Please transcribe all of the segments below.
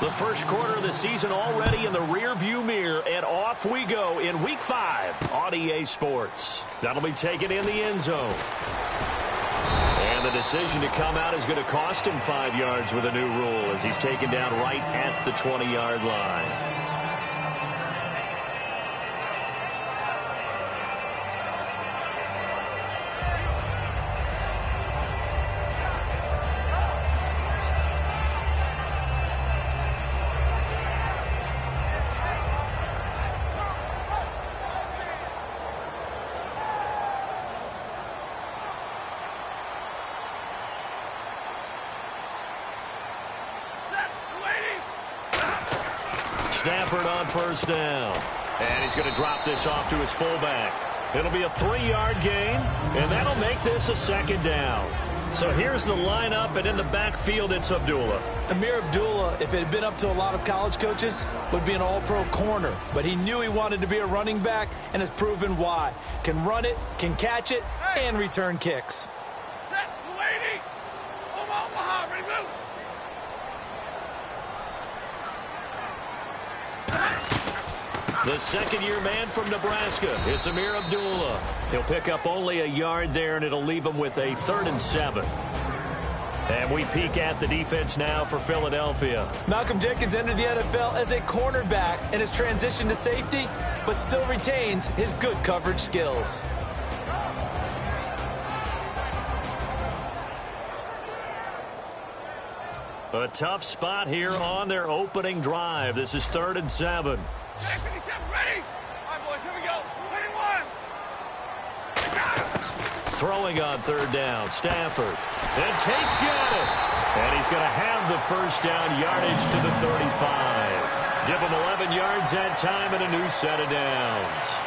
The first quarter of the season already in the rearview mirror, and off we go in Week 5 on EA Sports. That'll be taken in the end zone. And the decision to come out is going to cost him 5 yards with a new rule as he's taken down right at the 20-yard line. Stafford on first down. And he's going to drop this off to his fullback. It'll be a 3-yard gain, and that'll make this a second down. So here's the lineup, and in the backfield, it's Abdullah. Amir Abdullah, if it had been up to a lot of college coaches, would be an all-pro corner. But he knew he wanted to be a running back, and has proven why. Can run it, can catch it, and return kicks. Set, waiting. Omaha, ready, move. The second-year man from Nebraska, it's Amir Abdullah. He'll pick up only a yard there, and it'll leave him with a 3rd and 7. And we peek at the defense now for Philadelphia. Malcolm Jenkins entered the NFL as a cornerback and has transitioned to safety, but still retains his good coverage skills. A tough spot here on their opening drive. This is 3rd and 7. Hey, 57, ready? All right, boys, here we go. 21. Throwing on 3rd down, Stafford. And Tate's got it. And he's going to have the first down yardage to the 35. Give him 11 yards that time and a new set of downs.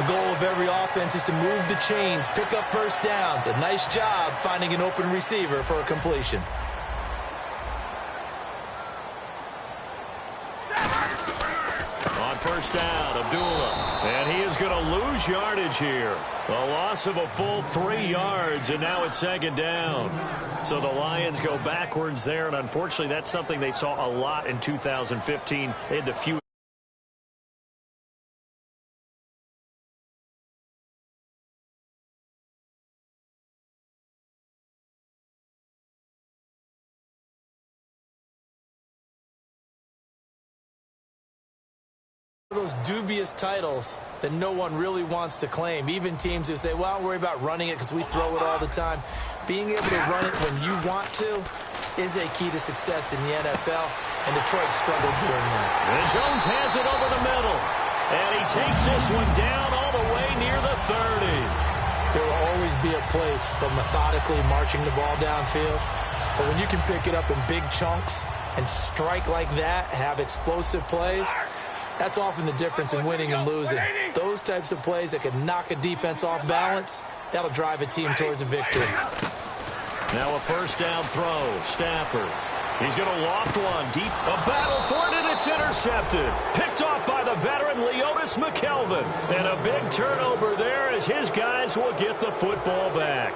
The goal of every offense is to move the chains, pick up first downs. A nice job finding an open receiver for a completion. First down, Abdullah. And he is going to lose yardage here. A loss of a full 3 yards, and now it's 2nd down. So the Lions go backwards there, and unfortunately that's something they saw a lot in 2015. They had the few. Those dubious titles that no one really wants to claim. Even teams who say, well, don't worry about running it because we throw it all the time. Being able to run it when you want to is a key to success in the NFL, and Detroit struggled doing that. And Jones has it over the middle, and he takes this one down all the way near the 30. There will always be a place for methodically marching the ball downfield, but when you can pick it up in big chunks and strike like that, have explosive plays, that's often the difference in winning and losing. Those types of plays that can knock a defense off balance, that'll drive a team towards a victory. Now a first down throw. Stafford. He's going to loft one deep. A battle for it, and it's intercepted. Picked off by the veteran Leotis McKelvin. And a big turnover there as his guys will get the football back.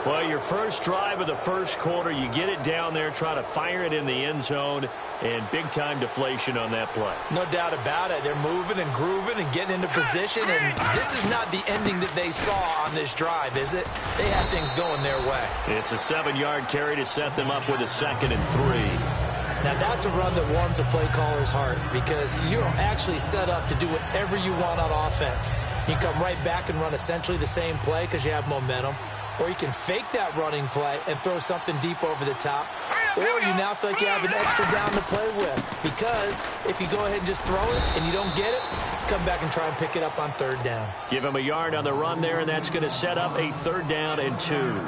Well, your first drive of the first quarter, you get it down there, try to fire it in the end zone, and big-time deflation on that play. No doubt about it. They're moving and grooving and getting into position, and this is not the ending that they saw on this drive, is it? They had things going their way. It's a 7-yard carry to set them up with a 2nd and 3. Now, that's a run that warms a play caller's heart because you're actually set up to do whatever you want on offense. You can come right back and run essentially the same play because you have momentum. Or you can fake that running play and throw something deep over the top. Or you now feel like you have an extra down to play with. Because if you go ahead and just throw it and you don't get it, come back and try and pick it up on 3rd down. Give him a yard on the run there, and that's going to set up a 3rd down and 2.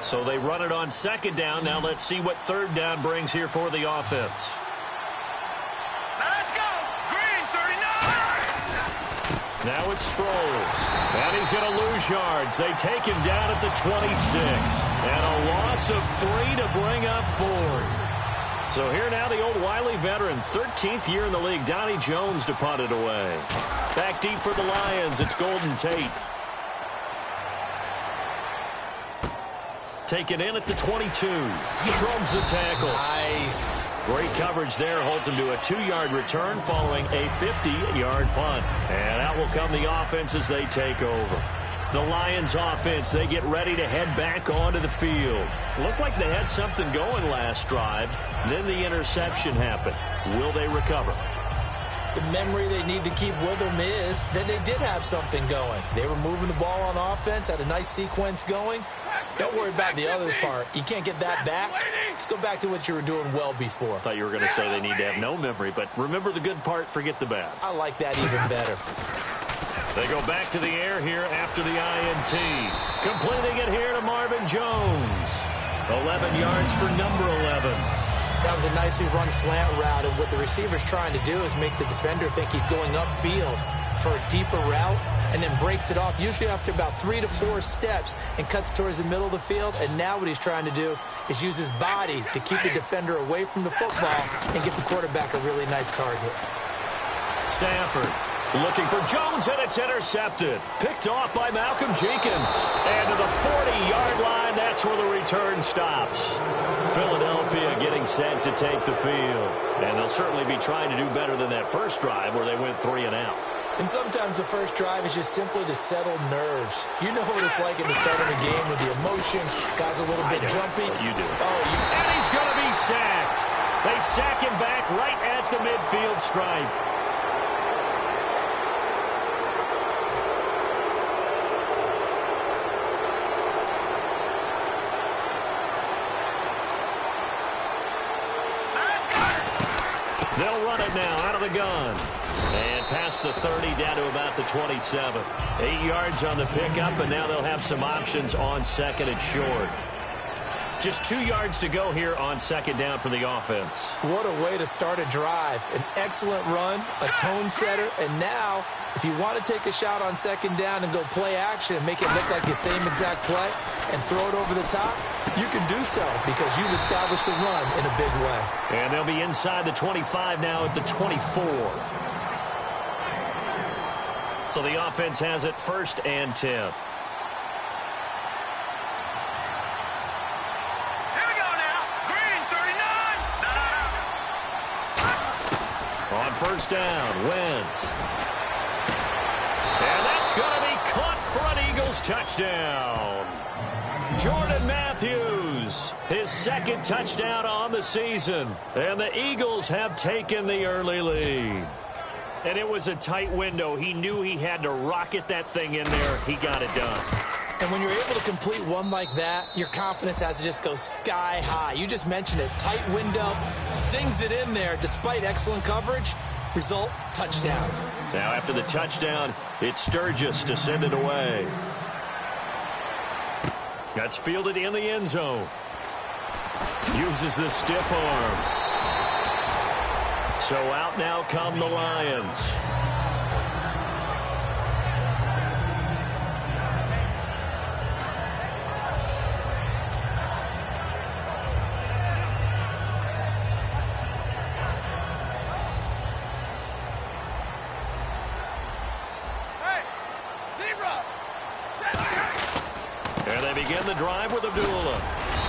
So they run it on 2nd down. Now let's see what 3rd down brings here for the offense. Now it's Sproles. And he's going to lose yards. They take him down at the 26. And a loss of 3 to bring up 4. So here now the old wily veteran, 13th year in the league, Donnie Jones to punt it away. Back deep for the Lions, it's Golden Tate. Taken in at the 22. Shrugs the tackle. Nice. Great coverage there. Holds him to a 2-yard return following a 50-yard punt. And out will come the offense as they take over. The Lions offense, they get ready to head back onto the field. Looked like they had something going last drive. Then the interception happened. Will they recover? The memory they need to keep with them is that they did have something going. They were moving the ball on offense, had a nice sequence going. Don't worry about the other part. You can't get that back. Let's go back to what you were doing well before. I thought you were going to say they need to have no memory, but remember the good part, forget the bad. I like that even better. They go back to the air here after the INT. Completing it here to Marvin Jones. 11 yards for number 11. That was a nicely run slant route, and what the receiver's trying to do is make the defender think he's going upfield for a deeper route, and then breaks it off, usually after about 3 to 4 steps, and cuts towards the middle of the field. And now what he's trying to do is use his body to keep the defender away from the football and get the quarterback a really nice target. Stafford looking for Jones, and it's intercepted. Picked off by Malcolm Jenkins. And to the 40-yard line, that's where the return stops. Philadelphia getting set to take the field. And they'll certainly be trying to do better than that first drive where they went 3 and out. And sometimes the first drive is just simply to settle nerves. You know what it's like at the start of a game with the emotion. Guys a little bit jumpy. You do. Oh, and he's going to be sacked. They sack him back right at the midfield stripe. They'll run it now out of the gun. And past the 30 down to about the 27. 8 yards on the pickup, and now they'll have some options on second and short. Just 2 yards to go here on second down for the offense. what a way to start a drive. An excellent run, a tone setter, and now if you want to take a shot on second down and go play action and make it look like the same exact play and throw it over the top, you can do so because you've established the run in a big way. And they'll be inside the 25 now at the 24. So the offense has it 1st and 10. Here we go now. Green, 39. On 1st down, Wentz. And that's going to be caught for an Eagles touchdown. Jordan Matthews, his 2nd touchdown on the season. And the Eagles have taken the early lead. And it was a tight window. He knew he had to rocket that thing in there. He got it done. And when you're able to complete one like that, your confidence has to just go sky high. You just mentioned it. Tight window, sings it in there despite excellent coverage. Result, touchdown. Now after the touchdown, it's Sturgis to send it away. That's fielded in the end zone. Uses the stiff arm. So out now come the Lions. Hey, zebra. And they begin the drive with Abdullah.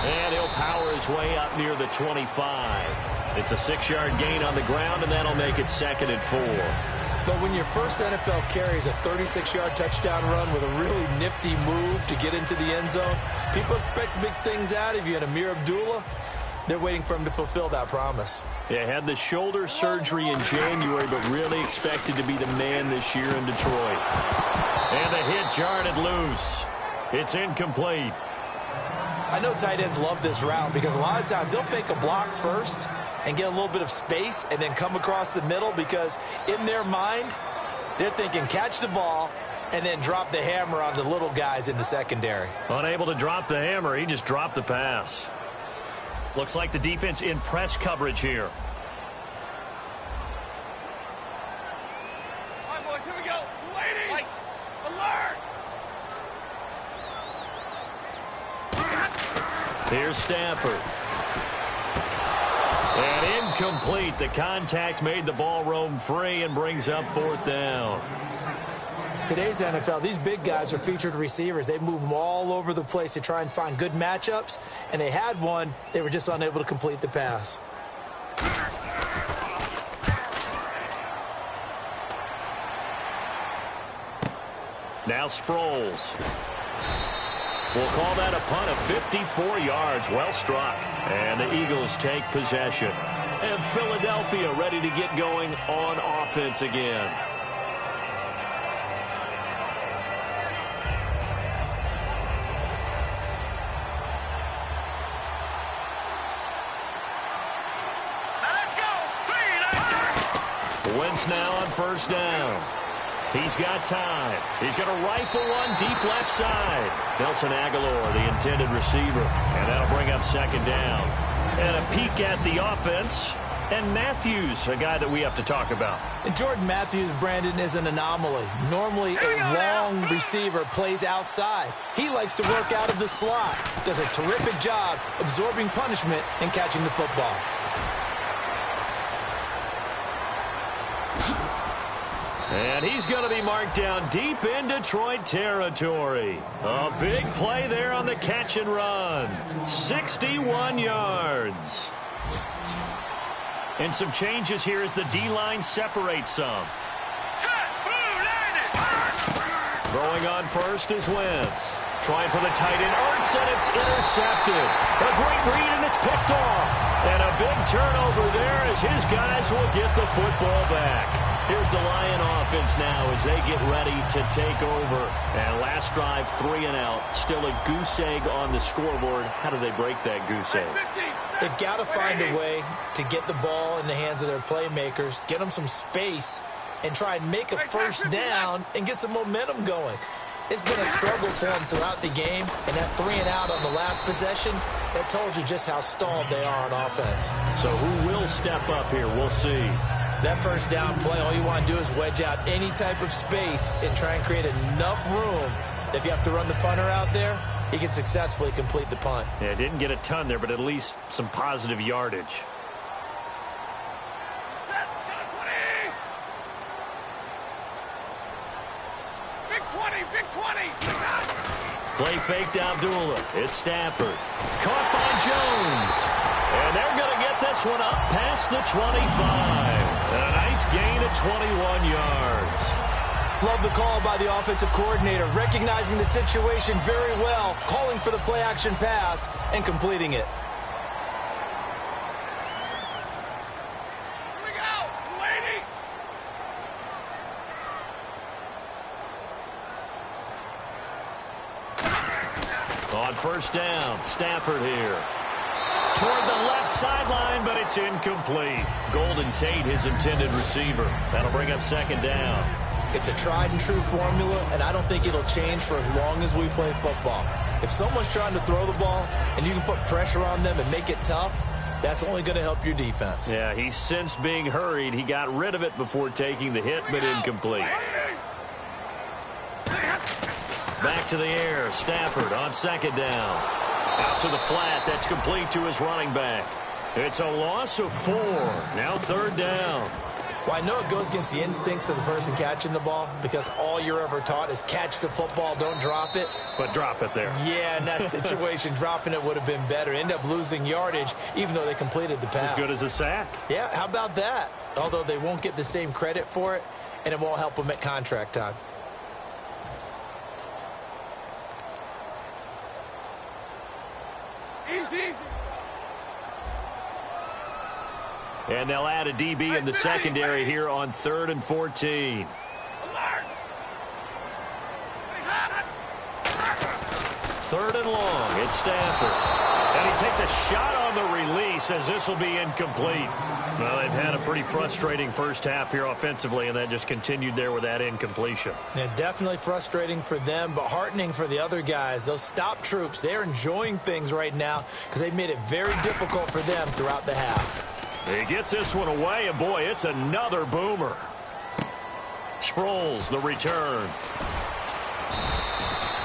And he'll power his way up near the 25. It's a 6-yard gain on the ground, and that'll make it 2nd and 4. But when your first NFL carry is a 36-yard touchdown run with a really nifty move to get into the end zone, people expect big things out of you. And Amir Abdullah, they're waiting for him to fulfill that promise. Yeah, had the shoulder surgery in January, but really expected to be the man this year in Detroit. And the hit jarred it loose. It's incomplete. I know tight ends love this route because a lot of times they'll fake a block first and get a little bit of space and then come across the middle because in their mind, they're thinking catch the ball and then drop the hammer on the little guys in the secondary. Unable to drop the hammer, he just dropped the pass. Looks like the defense in press coverage here. All right, boys, here we go. Waiting. Like, alert. Here's Stafford. And incomplete. The contact made the ball roam free and brings up 4th down. Today's NFL, these big guys are featured receivers. They move them all over the place to try and find good matchups, and they had one. They were just unable to complete the pass. Now Sproles. We'll call that a punt of 54 yards. Well struck. And the Eagles take possession. And Philadelphia ready to get going on offense again. Wentz now on first down. He's got time. He's going to rifle one deep left side. Nelson Aguilar, the intended receiver. And that'll bring up second down. And a peek at the offense. And Matthews, a guy that we have to talk about. And Jordan Matthews, Brandon, is an anomaly. Normally, a long receiver plays outside. He likes to work out of the slot. Does a terrific job absorbing punishment and catching the football. And he's going to be marked down deep in Detroit territory. A big play there on the catch and run. 61 yards. And some changes here as the D-line separates some. Throwing on first is Wentz. Trying for the tight end, Ertz, and it's intercepted. A great read, and it's picked off. And a big turnover there as his guys will get the football back. Here's the Lion offense now as they get ready to take over. And last drive, 3 and out. Still a goose egg on the scoreboard. How do they break that goose egg? They've got to find a way to get the ball in the hands of their playmakers, get them some space, and try and make a first down and get some momentum going. It's been a struggle for them throughout the game, and that 3 and out on the last possession, that told you just how stalled they are on offense. So who will step up here? We'll see. That first down play, all you want to do is wedge out any type of space and try and create enough room. If you have to run the punter out there, he can successfully complete the punt. Yeah, didn't get a ton there, but at least some positive yardage. Big 20, big 20. Play fake to Abdullah. It's Stafford. Caught by Jones. And they're going to get this one up past the 25. A nice gain of 21 yards. Love the call by the offensive coordinator, recognizing the situation very well, calling for the play-action pass and completing it. Here we go, lady. On first down, Stafford here. Toward the left sideline, but it's incomplete. Golden Tate, his intended receiver. That'll bring up second down. It's a tried-and-true formula, and I don't think it'll change for as long as we play football. If someone's trying to throw the ball and you can put pressure on them and make it tough, that's only going to help your defense. Yeah, he's since being hurried. He got rid of it before taking the hit, but incomplete. Back to the air. Stafford on second down. Out to the flat. That's complete to his running back. It's a loss of 4. Now third down. Well, I know it goes against the instincts of the person catching the ball because all you're ever taught is catch the football, don't drop it. But drop it there. Yeah, in that situation, dropping it would have been better. End up losing yardage, even though they completed the pass. As good as a sack. Yeah, how about that? Although they won't get the same credit for it, and it won't help them at contract time. Easy. And they'll add a DB in the secondary here on 3rd and 14. Alert. 3rd and long. It's Stafford. And he takes a shot on the release as this will be incomplete. Well, they've had a pretty frustrating first half here offensively, and that just continued there with that incompletion. Yeah, definitely frustrating for them, but heartening for the other guys. Those stop troops, they're enjoying things right now because they've made it very difficult for them throughout the half. He gets this one away, and boy, it's another boomer. Sproles, the return.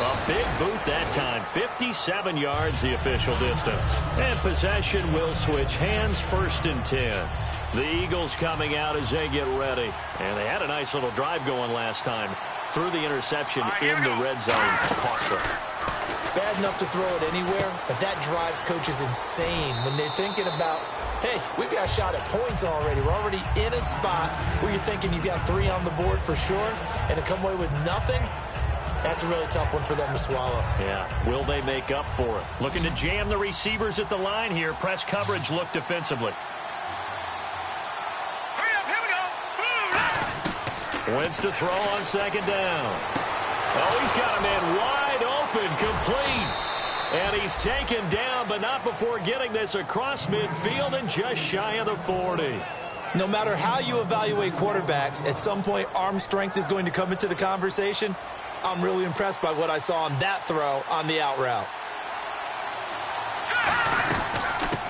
A big boot that time. 57 yards the official distance. And possession will switch hands, 1st and 10. The Eagles coming out as they get ready. And they had a nice little drive going last time. threw the interception in the red zone. Costly. Bad enough to throw it anywhere, but that drives coaches insane when they're thinking about, hey, we've got a shot at points already. We're already in a spot where you're thinking you've got 3 on the board for sure, and to come away with nothing, that's a really tough one for them to swallow. Yeah, will they make up for it? Looking to jam the receivers at the line here. Press coverage look defensively. Hurry up, here we go. Wentz to throw on second down. Oh, he's got a man wide open, complete. And he's taken down, but not before getting this across midfield and just shy of the 40. No matter how you evaluate quarterbacks, at some point arm strength is going to come into the conversation. I'm really impressed by what I saw on that throw on the out route.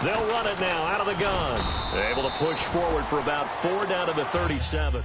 They'll run it now out of the gun. They're able to push forward for about 4 down to the 37.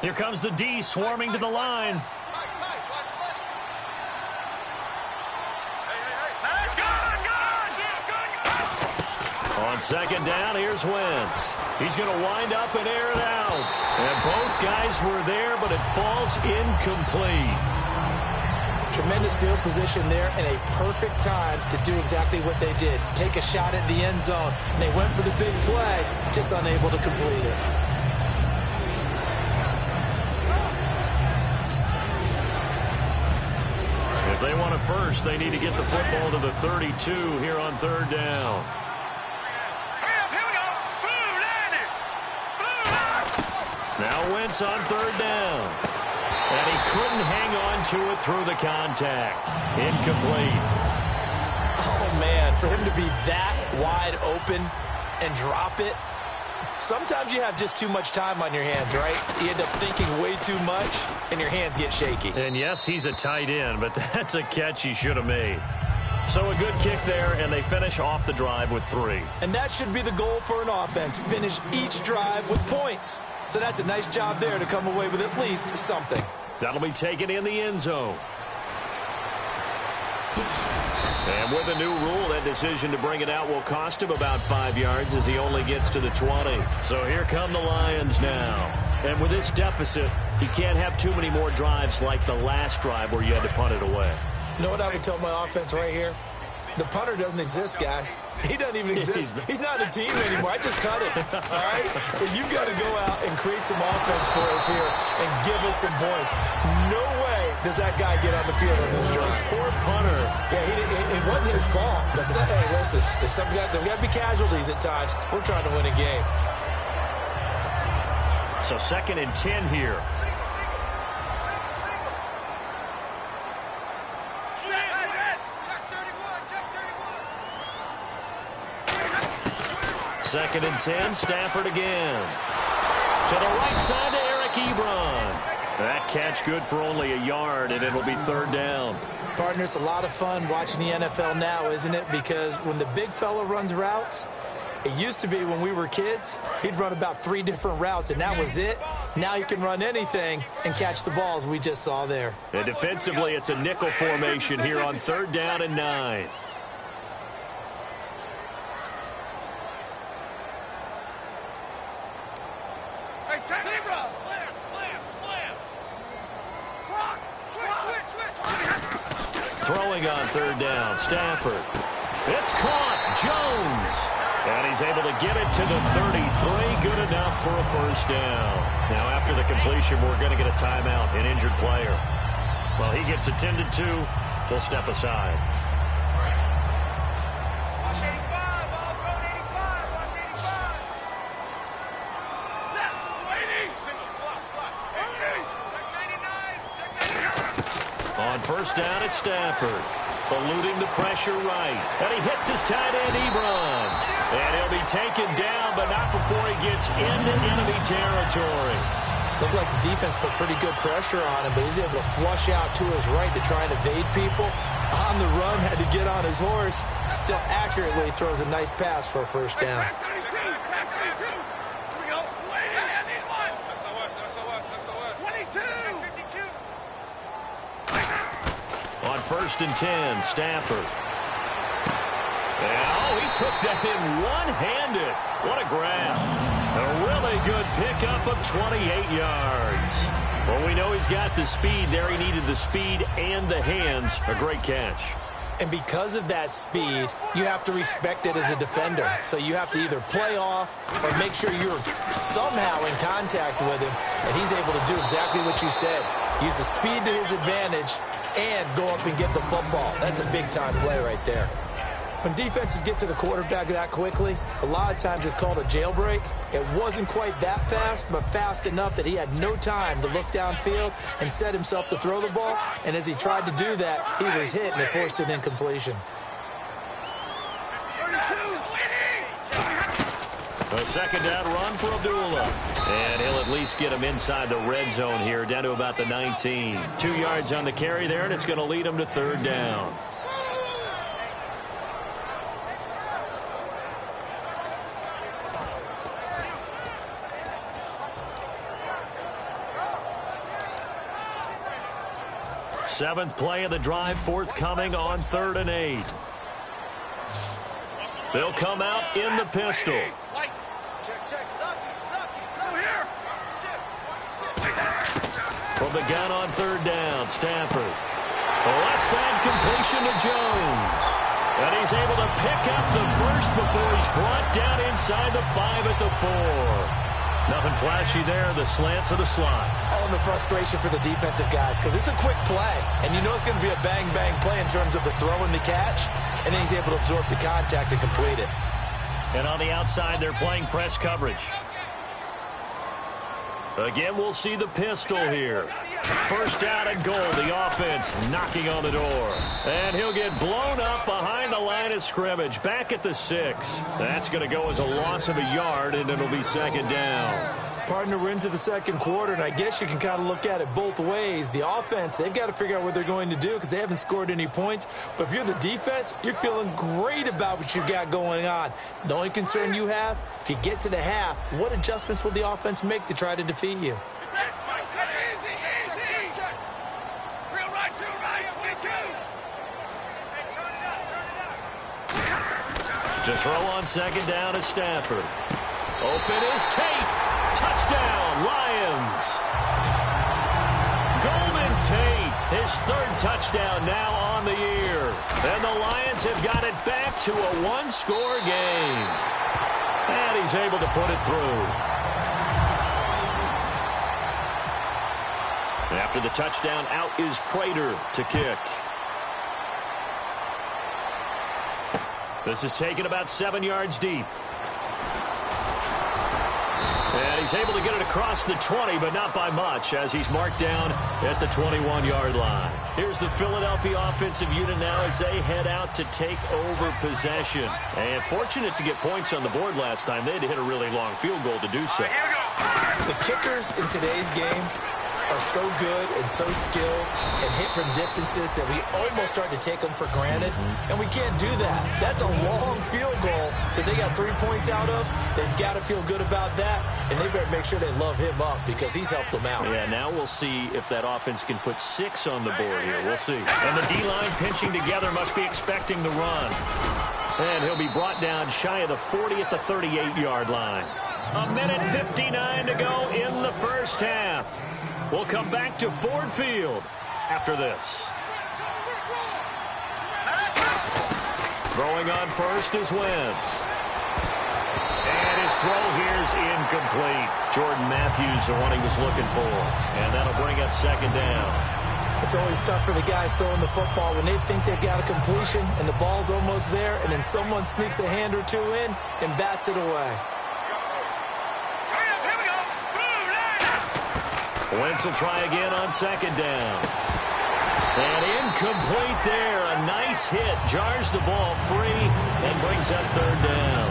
Here comes the D swarming to the line. On second down, here's Wentz. He's going to wind up and air it out. And both guys were there, but it falls incomplete. Tremendous field position there and a perfect time to do exactly what they did. Take a shot at the end zone. And they went for the big play, just unable to complete it. If they want it first, they need to get the football to the 32 here on third down. Now Wentz on third down. And he couldn't hang on to it through the contact. Incomplete. Oh, man, for him to be that wide open and drop it, sometimes you have just too much time on your hands, right? You end up thinking way too much, and your hands get shaky. And, yes, he's a tight end, but that's a catch he should have made. So a good kick there, and they finish off the drive with 3. And that should be the goal for an offense, finish each drive with points. So that's a nice job there to come away with at least something. That'll be taken in the end zone. And with a new rule, that decision to bring it out will cost him about 5 yards as he only gets to the 20. So here come the Lions now. And with this deficit, he can't have too many more drives like the last drive where you had to punt it away. You know what I would tell my offense right here? The punter doesn't exist, guys. He doesn't even exist. He's not a team anymore. I just cut it, all right? So you've got to go out and create some offense for us here and give us some points. No way does that guy get on the field on this drive. Poor punter. Yeah, it wasn't his fault. Hey, listen, there's got to be casualties at times. We're trying to win a game. So 2nd and 10 here. Second and 10, Stafford again. To the right side to Eric Ebron. That catch good for only a yard, and it'll be third down. Partner, it's a lot of fun watching the NFL now, isn't it? Because when the big fella runs routes, it used to be when we were kids, he'd run about 3 different routes, and that was it. Now he can run anything and catch the balls we just saw there. And defensively, it's a nickel formation here on third down and 9. Throwing on third down, Stafford. It's caught, Jones. And he's able to get it to the 33, good enough for a first down. Now after the completion, we're going to get a timeout, an injured player. Well, he gets attended to, we'll step aside. Watch 85, all road 85, watch 85. Set, waiting. first down at Stafford. Eluding the pressure right. And he hits his tight end, Ebron. And he'll be taken down, but not before he gets into enemy territory. Looked like the defense put pretty good pressure on him, but he's able to flush out to his right to try and evade people. On the run, had to get on his horse. Still accurately throws a nice pass for a first down. Attack 32. Attack 32. Here we go. Hey, I need one. That's 22. On first and 10, Stafford. Oh, he took that in one-handed. What a grab. A really good pickup of 28 yards. Well, we know he's got the speed there. He needed the speed and the hands. A great catch. And because of that speed, you have to respect it as a defender. So you have to either play off or make sure you're somehow in contact with him. And he's able to do exactly what you said. Use the speed to his advantage and go up and get the football. That's a big-time play right there. When defenses get to the quarterback that quickly, a lot of times it's called a jailbreak. It wasn't quite that fast, but fast enough that he had no time to look downfield and set himself to throw the ball. And as he tried to do that, he was hit and it forced an incompletion. A second down run for Abdullah. And he'll at least get him inside the red zone here, down to about the 19. 2 yards on the carry there, and it's going to lead him to third down. Seventh play of the drive, forthcoming on 3rd and 8. They'll come out in the pistol. From the gun on 3rd down, Stafford. Left side completion to Jones. And he's able to pick up the first before he's brought down inside the 5 at the 4. Nothing flashy there, the slant to the slot. Oh, and the frustration for the defensive guys, because it's a quick play. And you know it's going to be a bang-bang play in terms of the throw and the catch. And then he's able to absorb the contact and complete it. And on the outside, they're playing press coverage. Again, we'll see the pistol here. First down and goal, the offense knocking on the door. And he'll get blown up behind the line of scrimmage, back at the 6. That's going to go as a loss of a yard, and it'll be second down. Partner, we're into the second quarter, and I guess you can kind of look at it both ways. The offense, they've got to figure out what they're going to do because they haven't scored any points. But if you're the defense, you're feeling great about what you got going on. The only concern you have, if you get to the half, what adjustments will the offense make to try to defeat you? To throw on second down is Stafford. Open is Tate. Touchdown, Lions. Golden Tate, his 3rd touchdown now on the year. And the Lions have got it back to a 1-score game. And he's able to put it through. After the touchdown, out is Prater to kick. This is taken about 7 yards deep. And he's able to get it across the 20, but not by much, as he's marked down at the 21-yard line. Here's the Philadelphia offensive unit now as they head out to take over possession. And fortunate to get points on the board last time. They had to hit a really long field goal to do so. The kickers in today's game are so good and so skilled and hit from distances that we almost start to take them for granted, and we can't do that. That's a long field goal that they got 3 points out of. They've got to feel good about that, and they better make sure they love him up because he's helped them out. Yeah, now we'll see if that offense can put 6 on the board here. We'll see. And the D-line pinching together must be expecting the run. And he'll be brought down shy of the 40 at the 38-yard line. 1:59 to go in the first half. We'll come back to Ford Field after this. Throwing on first is Wentz. And his throw here's incomplete. Jordan Matthews, the one he was looking for. And that'll bring up second down. It's always tough for the guys throwing the football when they think they've got a completion and the ball's almost there, and then someone sneaks a hand or two in and bats it away. Wentz will try again on second down. And incomplete there. A nice hit. Jars the ball free and brings up third down.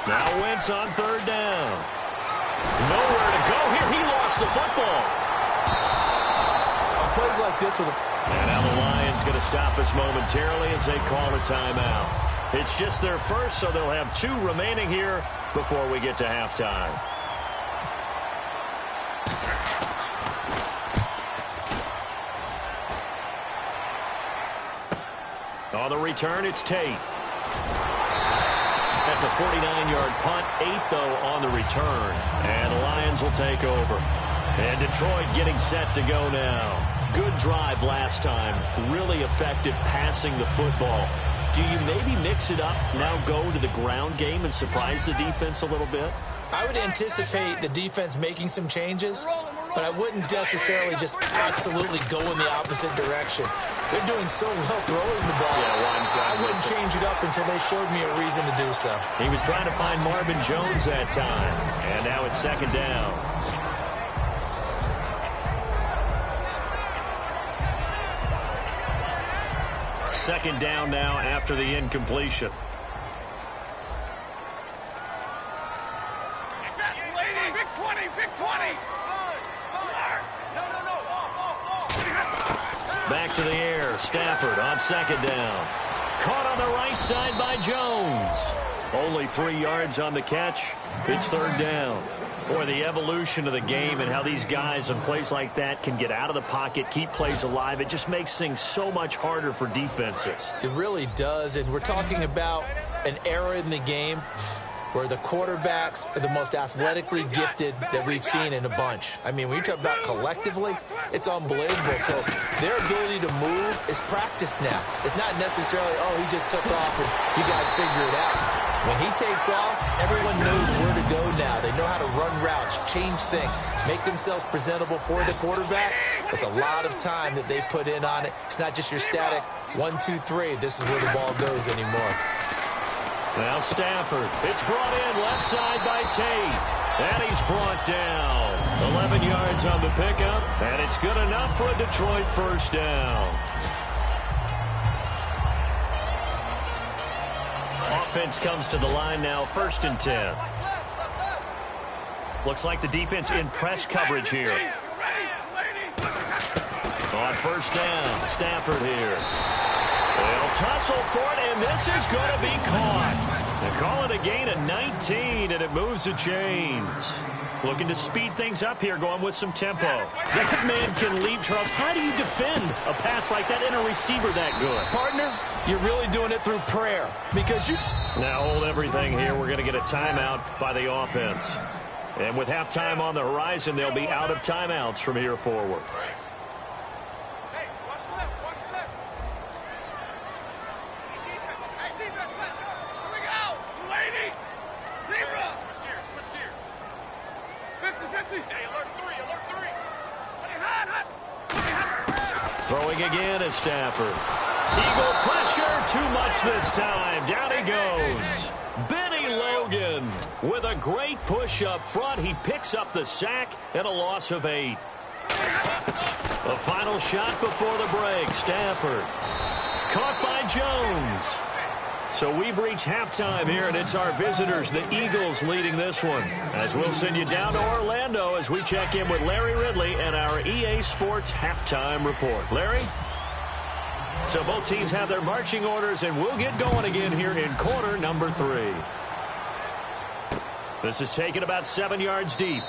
Now Wentz on third down. Nowhere to go here. He lost the football. On plays like this with And now the Lions going to stop us momentarily as they call a timeout. It's just their first, so they'll have 2 remaining here before we get to halftime. On the return, it's Tate. That's a 49-yard punt, 8, though, on the return. And the Lions will take over. And Detroit getting set to go now. Good drive last time. Really effective passing the football. Do you maybe mix it up, now go to the ground game and surprise the defense a little bit? I would anticipate the defense making some changes, but I wouldn't necessarily just absolutely go in the opposite direction. They're doing so well throwing the ball. I wouldn't change it up until they showed me a reason to do so. He was trying to find Marvin Jones that time. And now it's second down. Second down now after the incompletion. Big 20, big 20. Back to the air. Stafford on second down. Caught on the right side by Jones. Only 3 yards on the catch. It's third down. Boy, the evolution of the game and how these guys in plays like that can get out of the pocket, keep plays alive, it just makes things so much harder for defenses. It really does, and we're talking about an era in the game where the quarterbacks are the most athletically gifted that we've seen in a bunch. I mean, when you talk about collectively, it's unbelievable. So their ability to move is practiced now. It's not necessarily, oh, he just took off and you guys figure it out. When he takes off, everyone knows where to go now. They know how to run routes, change things, make themselves presentable for the quarterback. It's a lot of time that they put in on it. It's not just your static 1, 2, 3. This is where the ball goes anymore. Now Stafford. It's brought in left side by Tate. And he's brought down. 11 yards on the pickup. And it's good enough for a Detroit first down. Offense comes to the line now, 1st and 10. Looks like the defense in press coverage here. On first down, Stafford here. They'll tussle for it, and this is going to be caught. They call it a gain of 19, and it moves the chains. Looking to speed things up here, going with some tempo. That man can lead, Charles. How do you defend a pass like that and a receiver that good? Partner, you're really doing it through prayer because you... Now hold everything here. We're going to get a timeout by the offense. And with halftime on the horizon, they'll be out of timeouts from here forward. Throwing again is Stafford. Eagle pressure, too much this time. Down he goes. Benny Logan with a great push up front. He picks up the sack and a loss of 8. The final shot before the break. Stafford caught by Jones. So we've reached halftime here, and it's our visitors, the Eagles, leading this one. As we'll send you down to Orlando as we check in with Larry Ridley and our EA Sports halftime report. Larry? So both teams have their marching orders, and we'll get going again here in quarter number 3. This is taken about 7 yards deep.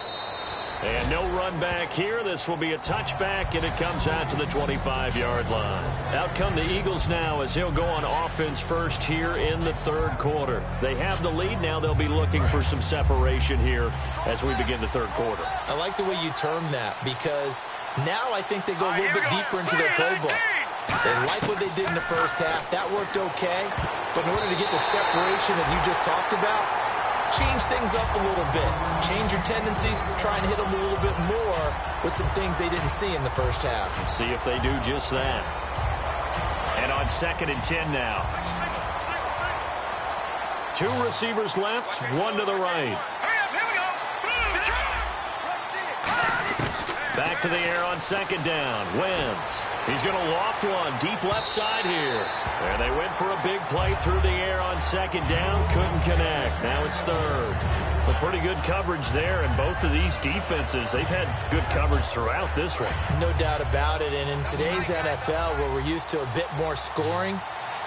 And no run back here. This will be a touchback, and it comes out to the 25-yard line. Out come the Eagles now as he'll go on offense first here in the third quarter. They have the lead. Now they'll be looking for some separation here as we begin the third quarter. I like the way you termed that because now I think they go a little bit deeper into their playbook. They like what they did in the first half. That worked okay. But in order to get the separation that you just talked about, change things up a little bit. Change your tendencies. Try and hit them a little bit more with some things they didn't see in the first half. See if they do just that. And on 2nd and 10 now. 2 receivers left, 1 to the right. Back to the air on 2nd down. Wentz. He's going to loft one deep left side here. And they went for a big play through the air on 2nd down. Couldn't connect. Now it's 3rd. A pretty good coverage there, and both of these defenses, they've had good coverage throughout this one. No doubt about it, and in today's NFL, where we're used to a bit more scoring,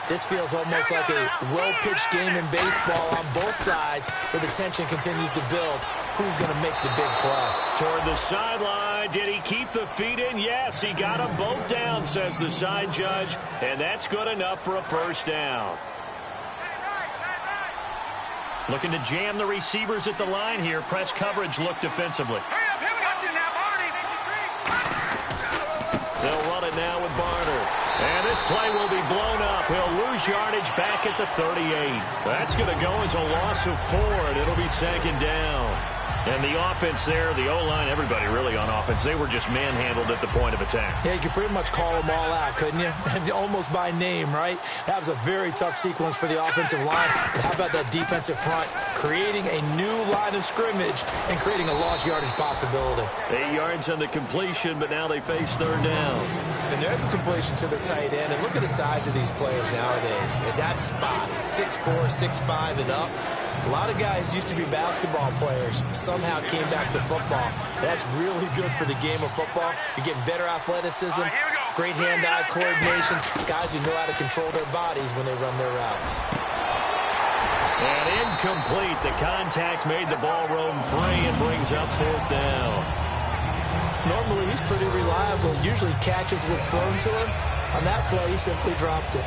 this feels almost like a well-pitched game in baseball on both sides, where the tension continues to build. Who's going to make the big play? Toward the sideline. Did he keep the feet in? Yes, he got them both down, says the side judge, and that's good enough for a 1st down. Looking to jam the receivers at the line here. Press coverage look defensively. They'll run it now with Barner. And this play will be blown up. He'll lose yardage back at the 38. That's going to go as a loss of 4, and it'll be 2nd down. And the offense there, the O-line, everybody really on offense, they were just manhandled at the point of attack. Yeah, you could pretty much call them all out, couldn't you? Almost by name, right? That was a very tough sequence for the offensive line. But how about that defensive front creating a new line of scrimmage and creating a lost yardage possibility? 8 yards on the completion, but now they face 3rd down. And there's a completion to the tight end. And look at the size of these players nowadays. At that spot, 6'4", 6'5", and up. A lot of guys used to be basketball players, somehow came back to football. That's really good for the game of football. You're getting better athleticism, great hand-eye coordination, guys who know how to control their bodies when they run their routes. And incomplete. The contact made the ball roam free and brings up 4th down. Normally, he's pretty reliable. Usually catches what's thrown to him. On that play, he simply dropped it.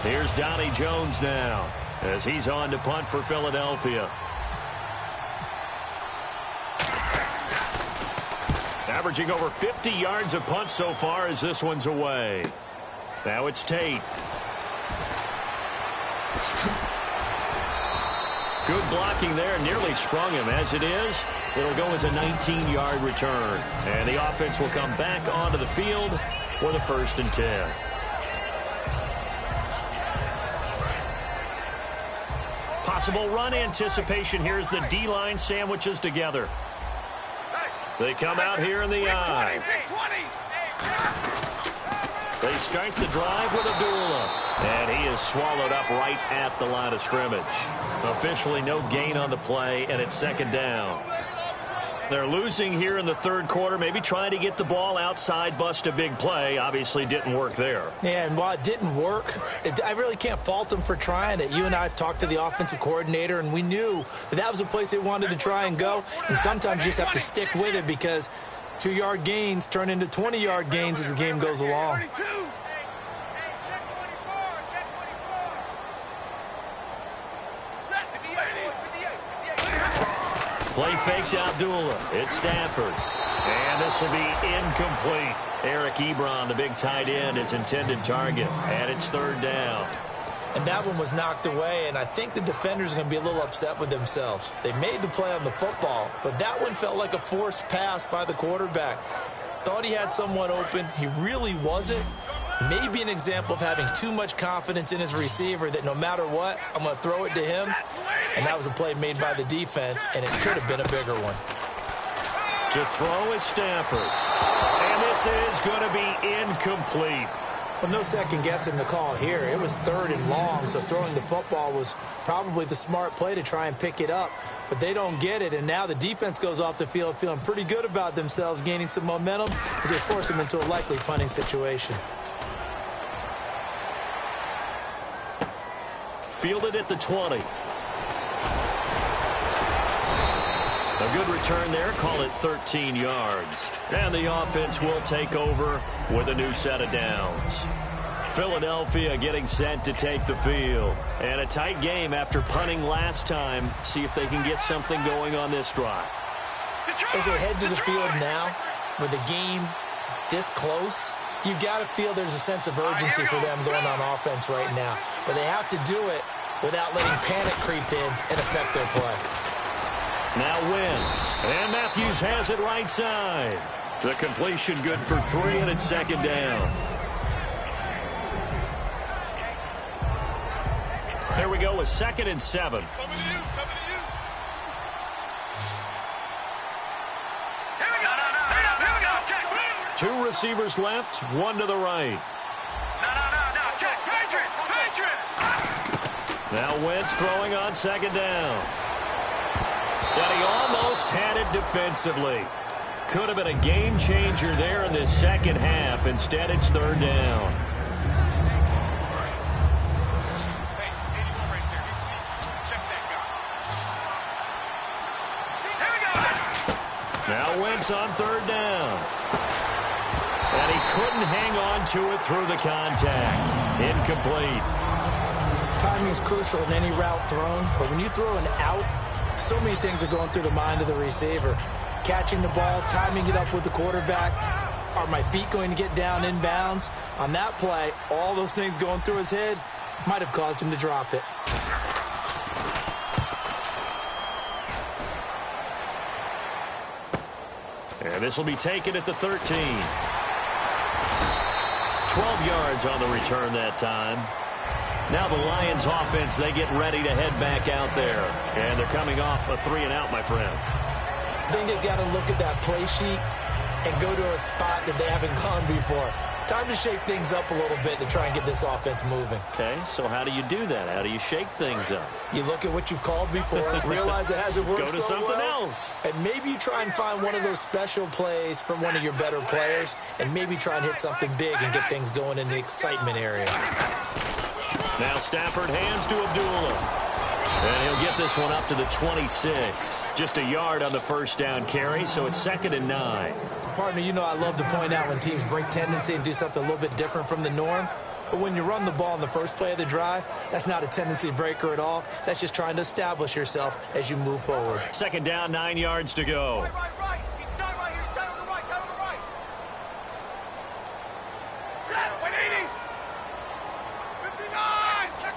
Here's Donnie Jones now, as he's on to punt for Philadelphia. Averaging over 50 yards of punt so far as this one's away. Now it's Tate. Good blocking there. Nearly sprung him. As it is, it'll go as a 19-yard return. And the offense will come back onto the field for the 1st and 10. Possible run anticipation here as the D-line sandwiches together. They come out here in the I. They start the drive with Abdullah. And he is swallowed up right at the line of scrimmage. Officially no gain on the play, and it's 2nd down. They're losing here in the 3rd quarter, maybe trying to get the ball outside, bust a big play. Obviously didn't work there. Yeah, and while it didn't work, I really can't fault them for trying it. You and I have talked to the offensive coordinator, and we knew that was the place they wanted to try and go. And sometimes you just have to stick with it because 2-yard gains turn into 20-yard gains as the game goes along. Play faked Abdullah. It's Stafford. And this will be incomplete. Eric Ebron, the big tight end, is intended target. And it's 3rd down. And that one was knocked away, and I think the defenders are going to be a little upset with themselves. They made the play on the football, but that one felt like a forced pass by the quarterback. Thought he had someone open. He really wasn't. Maybe an example of having too much confidence in his receiver that no matter what, I'm going to throw it to him. And that was a play made by the defense, and it could have been a bigger one. To throw is Stafford. And this is going to be incomplete. Well, no second guessing the call here. It was 3rd and long, so throwing the football was probably the smart play to try and pick it up. But they don't get it, and now the defense goes off the field feeling pretty good about themselves, gaining some momentum as they force them into a likely punting situation. Fielded at the 20. A good return there, call it 13 yards. And the offense will take over with a new set of downs. Philadelphia getting set to take the field. And a tight game after punting last time. See if they can get something going on this drive. As they head to the field now, with the game this close, you've got to feel there's a sense of urgency for them going on offense right now. But they have to do it without letting panic creep in and affect their play. Now Wentz, and Matthews has it right side. The completion good for 3, and it's 2nd down. Here we go with 2nd and 7. Coming to you. Coming to you. Here we go. Here we go. Check. 2 receivers left, 1 to the right. No. Check. Patriot. Now Wentz throwing on 2nd down. And he almost had it defensively. Could have been a game changer there in this second half. Instead, it's 3rd down. Hey, 81 right there. Check that guy. Here we go. Now Wentz on 3rd down. And he couldn't hang on to it through the contact. Incomplete. Timing is crucial in any route thrown, but when you throw an out, so many things are going through the mind of the receiver. Catching the ball, timing it up with the quarterback. Are my feet going to get down in bounds? On that play, all those things going through his head might have caused him to drop it. And this will be taken at the 13. 12 yards on the return that time. Now the Lions offense, they get ready to head back out there. And they're coming off a 3-and-out, my friend. I think they've got to look at that play sheet and go to a spot that they haven't gone before. Time to shake things up a little bit to try and get this offense moving. Okay, so how do you do that? How do you shake things up? You look at what you've called before, realize it hasn't worked Go to so something well, else. and maybe you try and find one of those special plays from one of your better players, and maybe try and hit something big and get things going in the excitement area. Now Stafford hands to Abdullah. And he'll get this one up to the 26. Just a yard on the 1st down carry, so it's 2nd and 9. Partner, you know I love to point out when teams break tendency and do something a little bit different from the norm. But when you run the ball in the first play of the drive, that's not a tendency breaker at all. That's just trying to establish yourself as you move forward. 2nd down, 9 yards to go. Right. He's tight right here. He's tight on the right. Tight on the right. Set. 180. 59. Check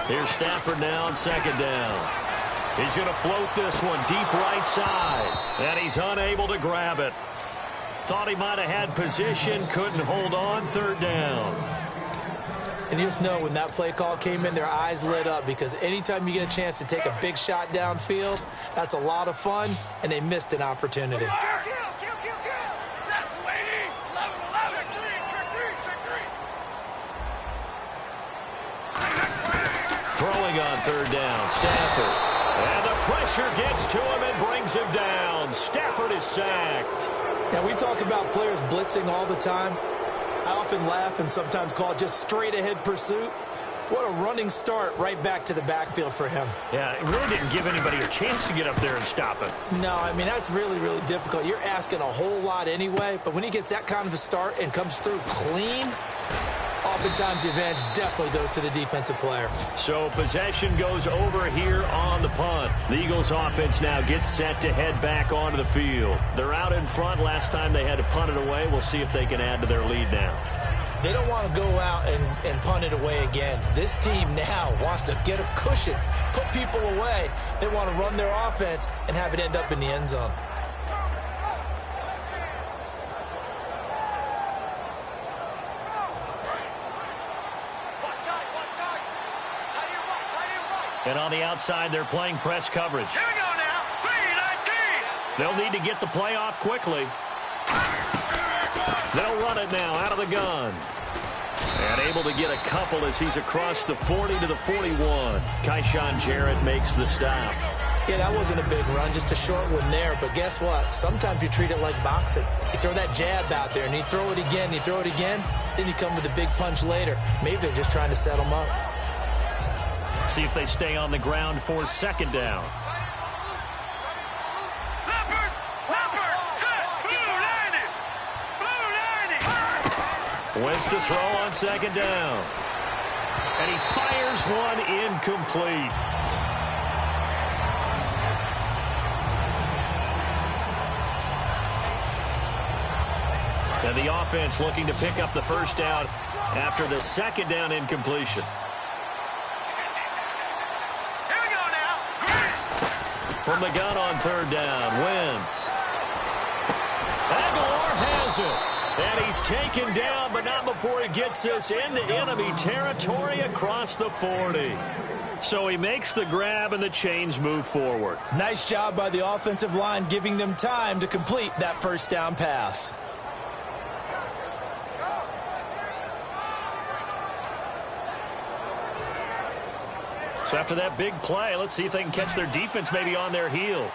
43. Here's Stafford now on 2nd down. He's going to float this one deep right side. And he's unable to grab it. Thought he might have had position, couldn't hold on, 3rd down. And you just know when that play call came in, their eyes lit up, because anytime you get a chance to take a big shot downfield, that's a lot of fun, and they missed an opportunity. Kill. Set. 180. 11. Check 3. Throwing on 3rd down, Stafford. And the pressure gets to him and brings him down. Stafford is sacked. Now, we talk about players blitzing all the time. I often laugh and sometimes call it just straight-ahead pursuit. What a running start right back to the backfield for him. Yeah, it really didn't give anybody a chance to get up there and stop it. No, I mean, that's really, really difficult. You're asking a whole lot anyway, but when he gets that kind of a start and comes through clean, oftentimes the advantage definitely goes to the defensive player. So possession goes over here on the punt. The Eagles offense now gets set to head back onto the field. They're out in front. Last time they had to punt it away. We'll see if they can add to their lead now. They don't want to go out and punt it away again. This team now wants to get a cushion, put people away. They want to run their offense and have it end up in the end zone. And on the outside, they're playing press coverage. Here we go now. 3-19. They'll need to get the play off quickly. They'll run it now out of the gun. And able to get a couple as he's across the 40 to the 41. Kyshawn Jarrett makes the stop. Yeah, that wasn't a big run, just a short one there. But guess what? Sometimes you treat it like boxing. You throw that jab out there, and you throw it again, you throw it again, then you come with a big punch later. Maybe they're just trying to set them up. See if they stay on the ground for 2nd down. Wentz to throw on 2nd down. And he fires one incomplete. And the offense looking to pick up the 1st down after the 2nd down incompletion. Here we go now. From the gun on 3rd down, Wentz. Aguilar has it. And he's taken down, but not before he gets us into enemy territory across the 40. So he makes the grab and the chains move forward. Nice job by the offensive line, giving them time to complete that first down pass. So after that big play, let's see if they can catch their defense maybe on their heels.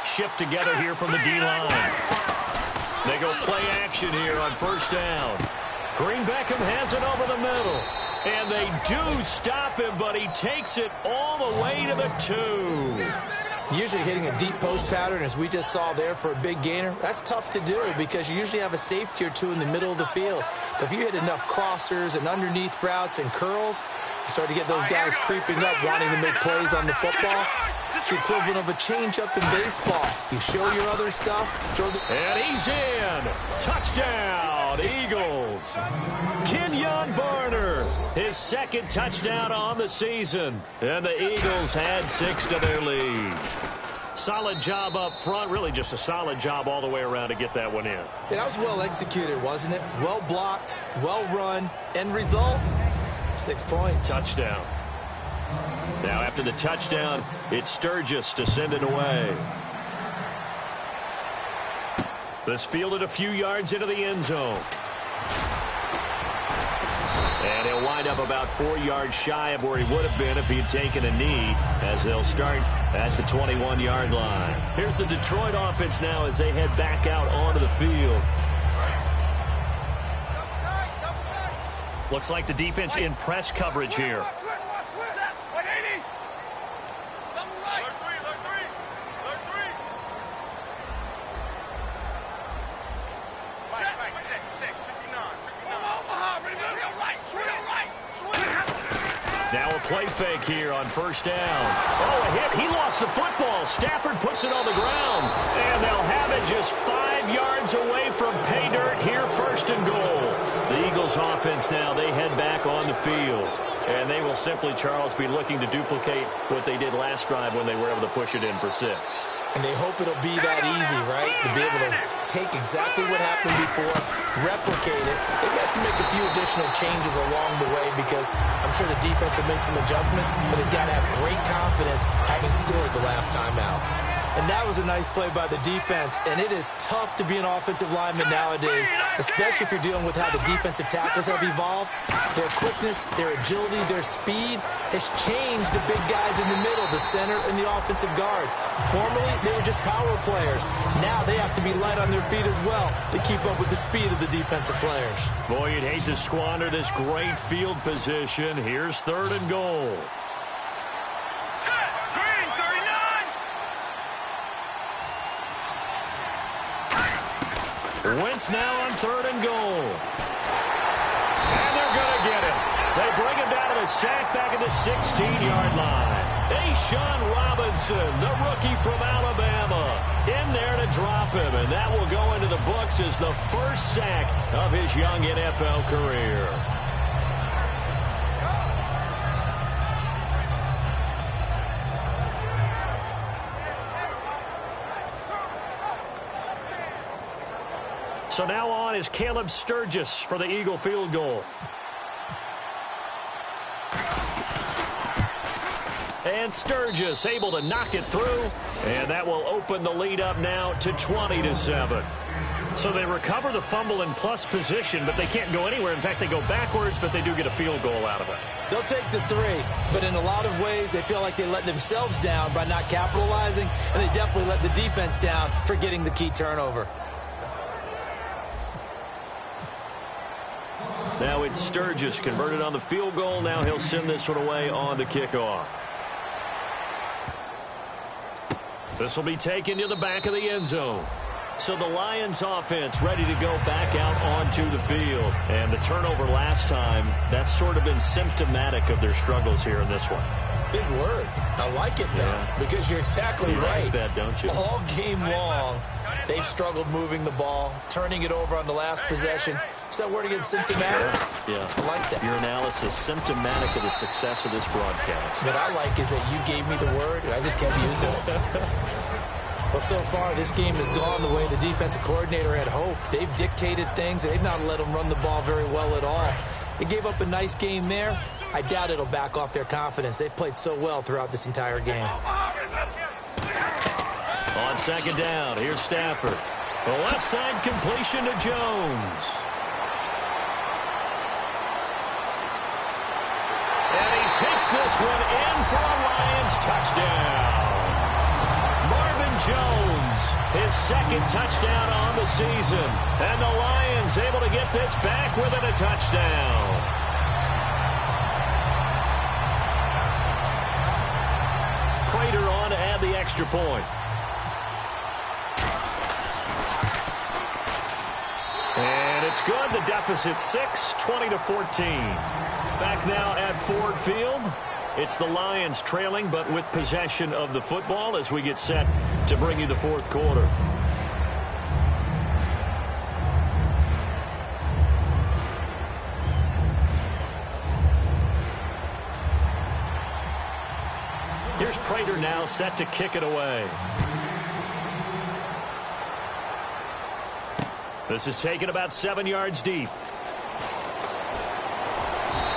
Shift together here from the D-line. They go play action here on first down. Green Beckham has it over the middle. And they do stop him, but he takes it all the way to the 2. Usually hitting a deep post pattern, as we just saw there for a big gainer, that's tough to do because you usually have a safety or two in the middle of the field. But if you hit enough crossers and underneath routes and curls, you start to get those guys creeping up, wanting to make plays on the football. It's the equivalent of a changeup in baseball. You show your other stuff. And he's in. Touchdown, Eagles. Kenyon Barner, his second touchdown on the season. And the Eagles had 6 to their lead. Solid job up front. Really just a solid job all the way around to get that one in. Yeah, that was well executed, wasn't it? Well blocked, well run. End result, 6 points. Touchdown. Now after the touchdown, it's Sturgis to send it away. This fielded a few yards into the end zone. And he'll wind up about 4 yards shy of where he would have been if he had taken a knee, as they'll start at the 21-yard line. Here's the Detroit offense now as they head back out onto the field. Looks like the defense in press coverage here. Now a play fake here on first down. Oh, a hit. He lost the football. Stafford puts it on the ground. And they'll have it just 5 yards away from pay dirt here, first and goal. The Eagles offense now, they head back on the field. And they will simply, Charles, be looking to duplicate what they did last drive when they were able to push it in for 6. And they hope it'll be that easy, right? To be able to take exactly what happened before, replicate it. They've got to make a few additional changes along the way because I'm sure the defense will make some adjustments, but they've got to have great confidence having scored the last time out. And that was a nice play by the defense, and it is tough to be an offensive lineman nowadays, especially if you're dealing with how the defensive tackles have evolved. Their quickness, their agility, their speed has changed the big guys in the middle, the center, and the offensive guards. Formerly, they were just power players. Now they have to be light on their feet as well to keep up with the speed of the defensive players. Boy, you'd hate to squander this great field position. Here's third and goal. Wentz now on third and goal. And they're going to get him. They bring him down to the sack back at the 16-yard line. A'Shawn Robinson, the rookie from Alabama, in there to drop him. And that will go into the books as the first sack of his young NFL career. So now on is Caleb Sturgis for the Eagle field goal. And Sturgis able to knock it through. And that will open the lead up now to 20-7. So they recover the fumble in plus position, but they can't go anywhere. In fact, they go backwards, but they do get a field goal out of it. They'll take the 3, but in a lot of ways, they feel like they let themselves down by not capitalizing, and they definitely let the defense down for getting the key turnover. Now it's Sturgis converted on the field goal. Now he'll send this one away on the kickoff. This will be taken to the back of the end zone. So the Lions offense ready to go back out onto the field. And the turnover last time, that's sort of been symptomatic of their struggles here in this one. Big word. I like it, though, because you're exactly right. Like that, don't you? All game long, they've struggled moving the ball, turning it over on the last possession. Is that word again, symptomatic? Yeah. I like that. Your analysis, symptomatic of the success of this broadcast. What I like is that you gave me the word, and I just kept using it. Well, so far, this game has gone the way the defensive coordinator had hoped. They've dictated things. They've not let them run the ball very well at all. They gave up a nice game there. I doubt it'll back off their confidence. They've played so well throughout this entire game. On second down, here's Stafford. The left side completion to Jones. And he takes this one in for a Lions touchdown. Marvin Jones, his second touchdown on the season. And the Lions able to get this back within a touchdown. Prater on to add the extra point. And it's good. The deficit 6, 20-14. Back now at Ford Field. It's the Lions trailing, but with possession of the football as we get set to bring you the fourth quarter. Here's Prater now set to kick it away. This is taken about 7 yards deep.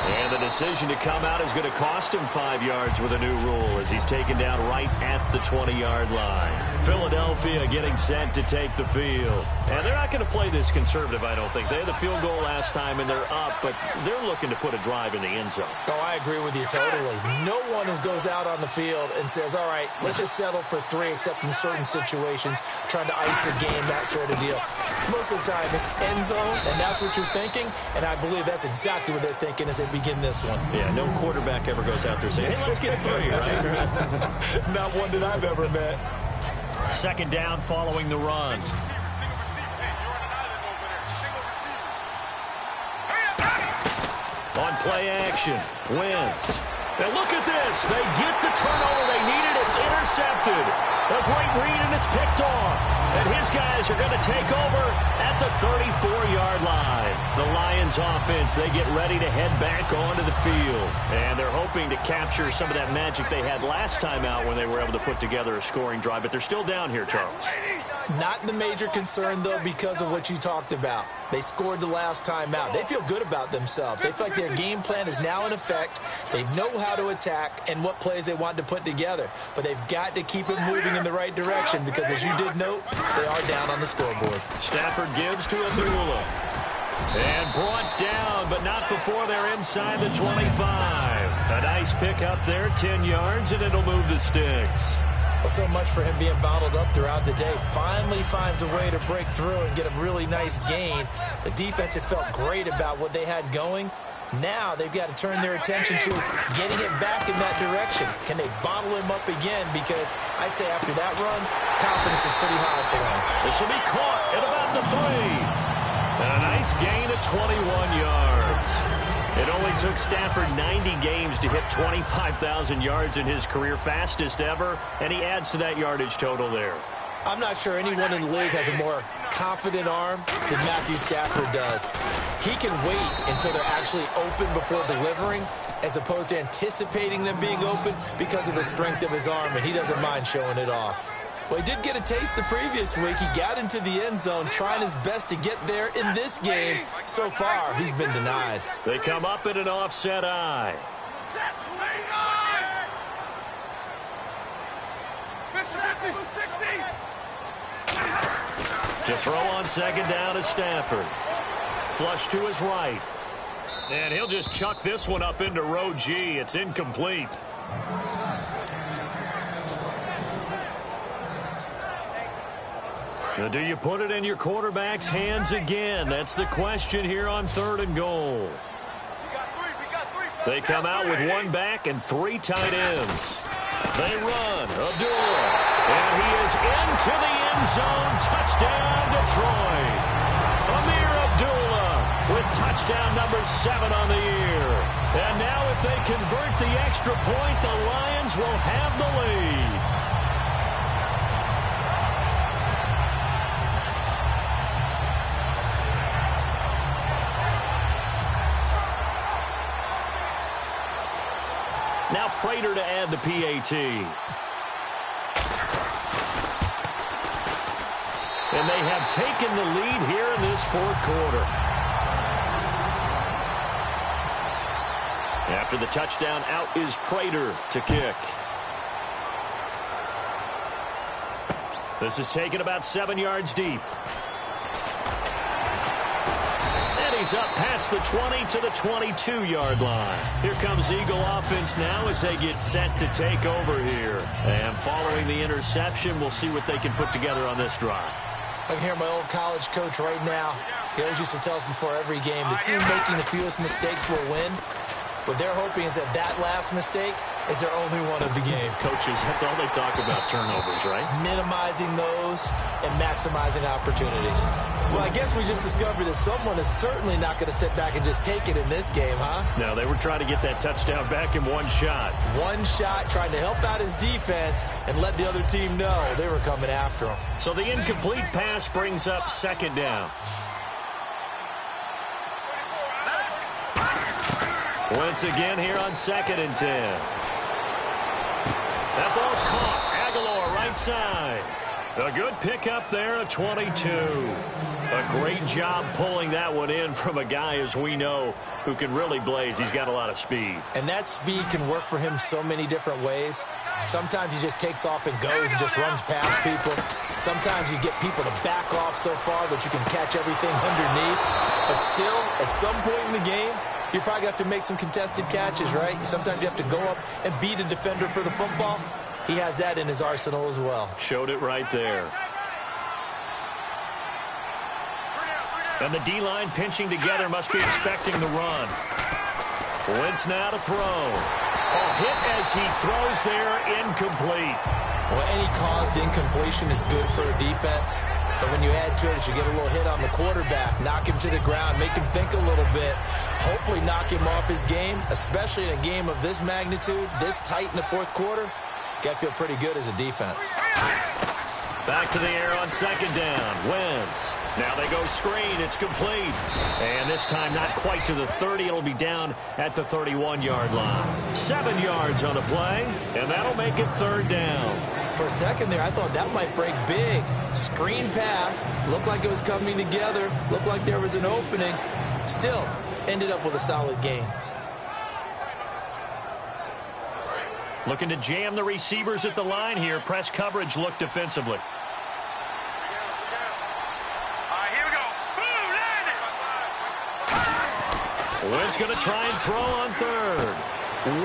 And the decision to come out is going to cost him 5 yards with a new rule as he's taken down right at the 20-yard line. Philadelphia getting set to take the field. And they're not going to play this conservative, I don't think. They had the field goal last time, and they're up, but they're looking to put a drive in the end zone. Oh, I agree with you totally. No one goes out on the field and says, all right, let's just settle for 3, except in certain situations, trying to ice a game, that sort of deal. Most of the time, it's end zone, and that's what you're thinking, and I believe that's exactly what they're thinking as they begin this one. Yeah, no quarterback ever goes out there saying, hey, let's get 3, right? Not one that I've ever met. Second down following the run. On play action, Wentz. And look at this. They get the turnover they needed. It's intercepted. A great read, and it's picked off. And his guys are going to take over at the 34-yard line. The Lions offense, they get ready to head back onto the field. And they're hoping to capture some of that magic they had last time out when they were able to put together a scoring drive. But they're still down here, Charles. Not the major concern, though, because of what you talked about. They scored the last time out. They feel good about themselves. They feel like their game plan is now in effect. They know how to attack and what plays they want to put together. But they've got to keep it moving in the right direction because, as you did note, they are down on the scoreboard. Stafford gives to Abdullah. And brought down, but not before they're inside the 25. A nice pick up there, 10 yards, and it'll move the sticks. Well, so much for him being bottled up throughout the day. Finally finds a way to break through and get a really nice gain. The defense had felt great about what they had going. Now they've got to turn their attention to getting it back in that direction. Can they bottle him up again? Because I'd say after that run, confidence is pretty high for them. This will be caught at about the 3. And a nice gain of 21 yards. It only took Stafford 90 games to hit 25,000 yards in his career, fastest ever, and he adds to that yardage total there. I'm not sure anyone in the league has a more confident arm than Matthew Stafford does. He can wait until they're actually open before delivering, as opposed to anticipating them being open because of the strength of his arm, and he doesn't mind showing it off. Well, he did get a taste the previous week. He got into the end zone, trying his best to get there in this game. So far, he's been denied. They come up in an offset eye. To throw on second down is Stafford. Flush to his right. And he'll just chuck this one up into row G. It's incomplete. Now, do you put it in your quarterback's hands again? That's the question here on 3rd and goal. They come out with 1 back and 3 tight ends. They run. Abdullah. And he is into the end zone. Touchdown, Detroit. Amir Abdullah with touchdown number 7 on the year. And now if they convert the extra point, the Lions will have the lead. Now Prater to add the PAT. And they have taken the lead here in this fourth quarter. After the touchdown, out is Prater to kick. This is taken about 7 yards deep. And he's up past the 20 to the 22-yard line. Here comes Eagle offense now as they get set to take over here. And following the interception, we'll see what they can put together on this drive. I can hear my old college coach right now. He always used to tell us before every game, the team making the fewest mistakes will win. What they're hoping is that that last mistake is their only one of the game. Coaches, that's all they talk about, turnovers, right? Minimizing those and maximizing opportunities. Well, I guess we just discovered that someone is certainly not going to sit back and just take it in this game, huh? No, they were trying to get that touchdown back in one shot. One shot, trying to help out his defense and let the other team know they were coming after him. So the incomplete pass brings up second down. Once again here on 2nd and 10. That ball's caught. Aguilar right side. A good pickup there, a 22. A great job pulling that one in from a guy, as we know, who can really blaze. He's got a lot of speed. And that speed can work for him so many different ways. Sometimes he just takes off and goes and just runs past people. Sometimes you get people to back off so far that you can catch everything underneath. But still, at some point in the game, you probably have to make some contested catches, right? Sometimes you have to go up and beat a defender for the football. He has that in his arsenal as well. Showed it right there. And the D-line pinching together must be expecting the run. Wentz now to throw. Oh, hit as he throws there, incomplete. Well, any caused incompletion is good for a defense. But when you add to it, you get a little hit on the quarterback, knock him to the ground, make him think a little bit, hopefully knock him off his game, especially in a game of this magnitude, this tight in the fourth quarter. Got to feel pretty good as a defense. Back to the air on second down. Wentz. Now they go screen. It's complete. And this time not quite to the 30. It'll be down at the 31-yard line. 7 yards on the play, and that'll make it third down. For a second there, I thought that might break big. Screen pass. Looked like it was coming together. Looked like there was an opening. Still, ended up with a solid gain. Looking to jam the receivers at the line here. Press coverage look defensively. Wentz going to try and throw on third.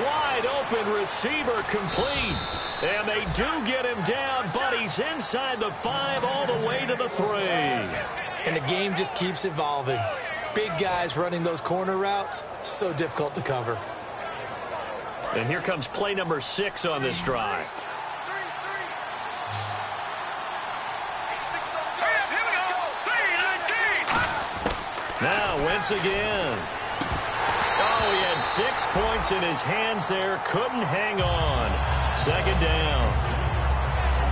Wide open receiver complete. And they do get him down, but he's inside the 5 all the way to the 3. And the game just keeps evolving. Big guys running those corner routes, so difficult to cover. And here comes play number 6 on this drive. Now Wentz again. Oh, he had 6 points in his hands there. Couldn't hang on. Second down.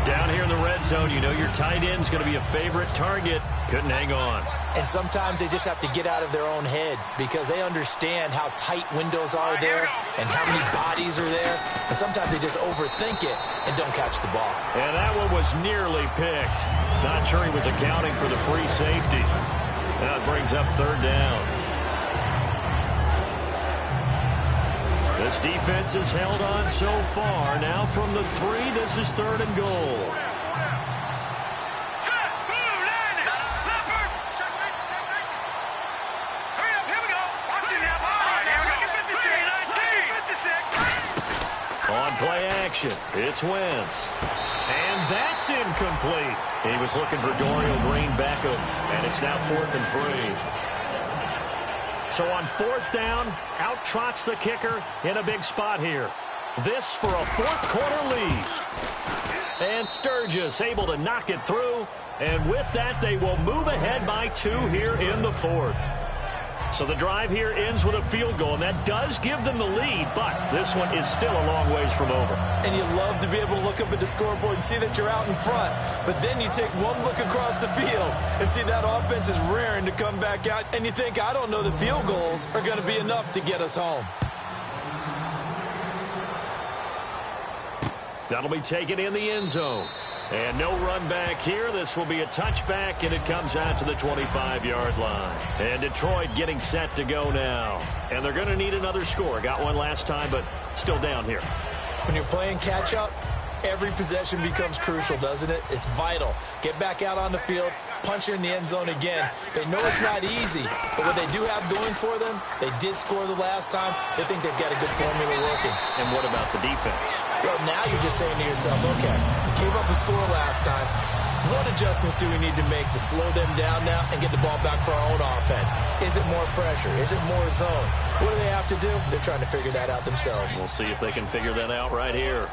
Down here in the red zone, you know your tight end's going to be a favorite target. Couldn't hang on. And sometimes they just have to get out of their own head because they understand how tight windows are there and how many bodies are there. And sometimes they just overthink it and don't catch the ball. And that one was nearly picked. Not sure he was accounting for the free safety. Now it brings up third down. This defense has held on so far. Now from the 3, this is third and goal. On play action, it's Wentz. And that's incomplete. He was looking for Dorial Green Beckham, and it's now 4th and 3. So on 4th down, out trots the kicker in a big spot here. This for a fourth quarter lead. And Sturgis able to knock it through. And with that, they will move ahead by 2 here in the fourth. So the drive here ends with a field goal, and that does give them the lead, but this one is still a long ways from over. And you love to be able to look up at the scoreboard and see that you're out in front, but then you take one look across the field and see that offense is raring to come back out, and you think, I don't know, the field goals are going to be enough to get us home. That'll be taken in the end zone. And no run back here. This will be a touchback, and it comes out to the 25-yard line. And Detroit getting set to go now. And they're going to need another score. Got one last time, but still down here. When you're playing catch-up, every possession becomes crucial, doesn't it? It's vital. Get back out on the field, punch in the end zone again. They know it's not easy, but what they do have going for them, they did score the last time. They think they've got a good formula working. And what about the defense? Well, now you're just saying to yourself, okay, we gave up a score last time. What adjustments do we need to make to slow them down now and get the ball back for our own offense? Is it more pressure? Is it more zone? What do they have to do? They're trying to figure that out themselves. We'll see if they can figure that out right here.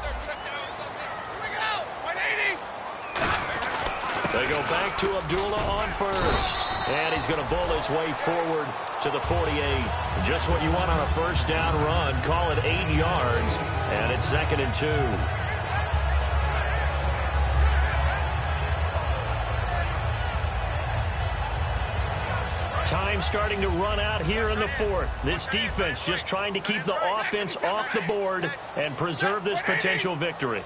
They go back to Abdullah on first. And he's going to bull his way forward to the 48. Just what you want on a first down run. Call it 8 yards. And it's 2nd and 2. Time starting to run out here in the 4th. This defense just trying to keep the offense off the board and preserve this potential victory.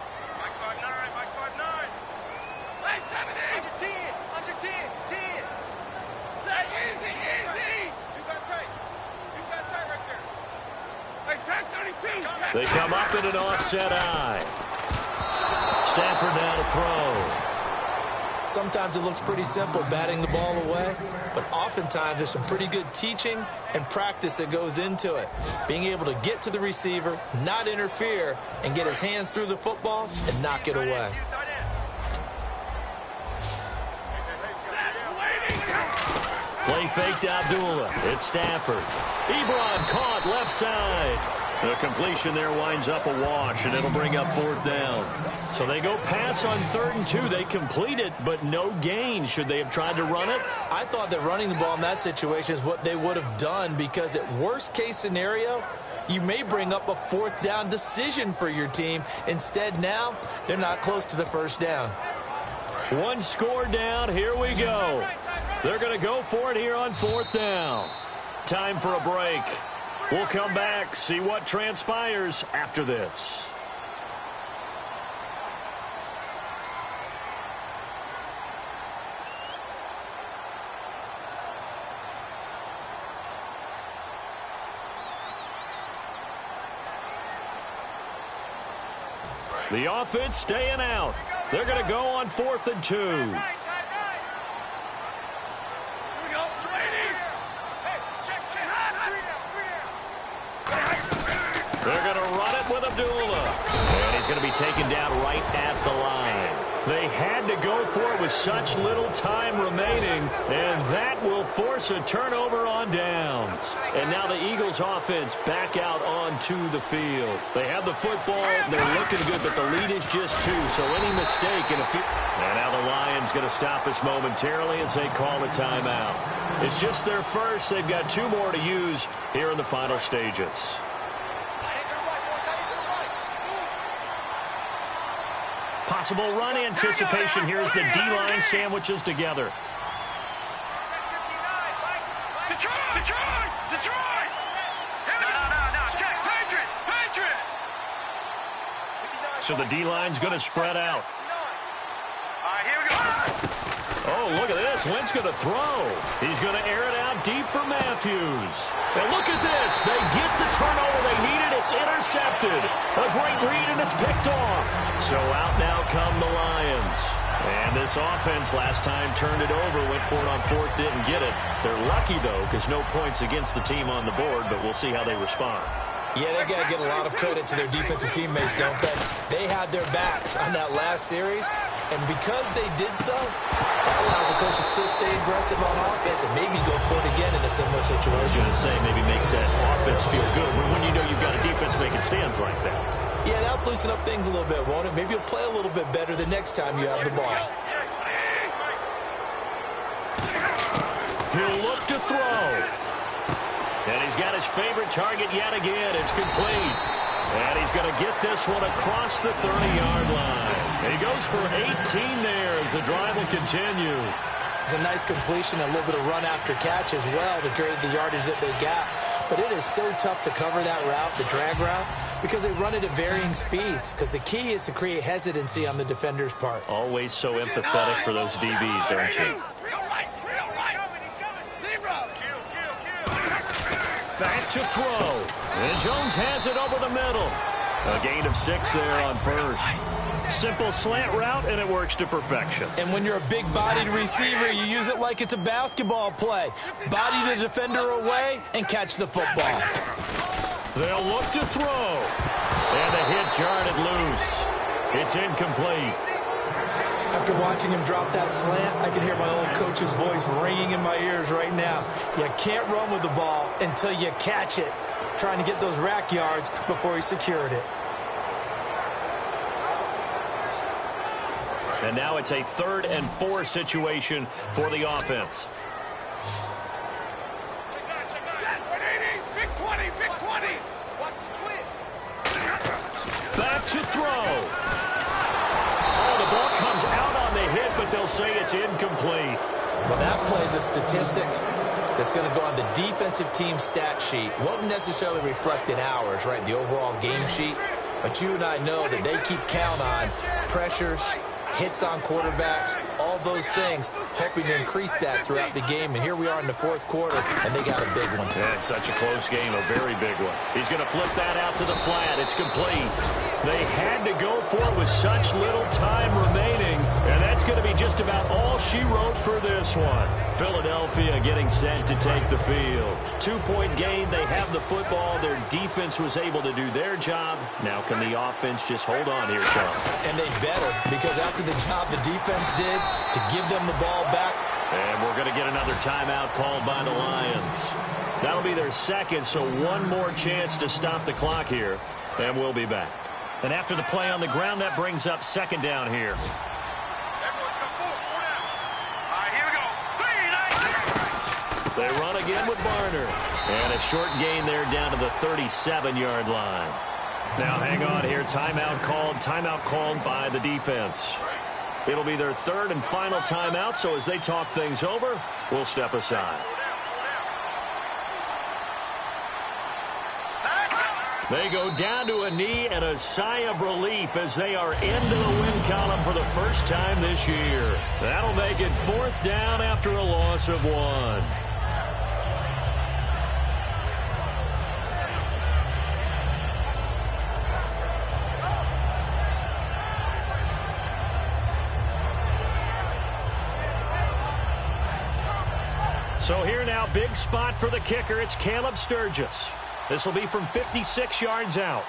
They come up in an offset eye. Stafford now to throw. Sometimes it looks pretty simple, batting the ball away, but oftentimes there's some pretty good teaching and practice that goes into it. Being able to get to the receiver, not interfere, and get his hands through the football and knock it away. Play faked Abdullah. It's Stafford. Ebron caught left side. The completion there winds up a wash, and it'll bring up 4th down. So they go pass on 3rd and 2. They complete it, but no gain. Should they have tried to run it? I thought that running the ball in that situation is what they would have done, because at worst case scenario, you may bring up a 4th down decision for your team. Instead, now, they're not close to the first down. One score down. Here we go. They're going to go for it here on 4th down. Time for a break. We'll come back, see what transpires after this. The offense staying out. They're going to go on 4th and 2. They're going to run it with Abdullah. And he's going to be taken down right at the line. They had to go for it with such little time remaining, and that will force a turnover on downs. And now the Eagles offense back out onto the field. They have the football. They're looking good, but the lead is just 2, so any mistake in a few... And now the Lions going to stop us momentarily as they call a timeout. It's just their first. They've got 2 more to use here in the final stages. Possible run anticipation here as the D-line sandwiches together. Detroit! No, check, Patriot! So the D-line's going to spread out. All right, here we go. Oh, look at this. Wentz going to throw. He's going to air it out deep for Matthews. And look at this. They get the turnover they needed. It's intercepted. A great read, and it's picked off. So out now come the Lions. And this offense last time turned it over, went for it on 4th, didn't get it. They're lucky, though, because no points against the team on the board, but we'll see how they respond. Yeah, they got to get a lot of credit to their defensive teammates, don't they? They had their backs on that last series, and because they did so, that allows the coach to still stay aggressive on offense and maybe go for it again in a similar situation. I was going to say maybe makes that offense feel good, but when you know you've got a defense making stands like that. Yeah, that'll loosen up things a little bit, won't it? Maybe you'll play a little bit better the next time you have the ball. He'll look to throw. And he's got his favorite target yet again. It's complete. And he's going to get this one across the 30-yard line. And he goes for 18 there as the drive will continue. It's a nice completion, a little bit of run after catch as well to create the yardage that they got. But it is so tough to cover that route, the drag route, because they run it at varying speeds. Because the key is to create hesitancy on the defender's part. Always so empathetic for those DBs, aren't you? Back to throw. And Jones has it over the middle. A gain of 6 there on first. Simple slant route, and it works to perfection. And when you're a big-bodied receiver, you use it like it's a basketball play. Body the defender away and catch the football. They'll look to throw. And the hit jarred it loose. It's incomplete. After watching him drop that slant, I can hear my old coach's voice ringing in my ears right now. You can't run with the ball until you catch it. Trying to get those rack yards before he secured it. And now it's a 3rd and 4 situation for the offense. Back to throw. Oh, the ball comes out on the hit, but they'll say it's incomplete. Well, that plays a statistic that's going to go on the defensive team stat sheet. Won't necessarily reflect in ours, right, the overall game sheet. But you and I know that they keep count on pressures, hits on quarterbacks, all those things, hoping to increase that throughout the game. And here we are in the 4th quarter, and they got a big one. Yeah, it's such a close game, a very big one. He's going to flip that out to the flat. It's complete. They had to go for it with such little time remaining, and that's going to be just about all she wrote for this one. Philadelphia getting set to take the field. 2-point game. They have the football. Their defense was able to do their job. Now can the offense just hold on here, Charles? And they better, because after the job the defense did to give them the ball back. And we're going to get another timeout called by the Lions. That'll be their 2nd, so one more chance to stop the clock here, and we'll be back. And after the play on the ground, that brings up 2nd down here. They run again with Barner. And a short gain there down to the 37-yard line. Now hang on here. Timeout called by the defense. It'll be their 3rd and final timeout, so as they talk things over, we'll step aside. They go down to a knee and a sigh of relief as they are into the win column for the first time this year. That'll make it 4th down after a loss of 1. So here now, big spot for the kicker. It's Caleb Sturgis. This will be from 56 yards out.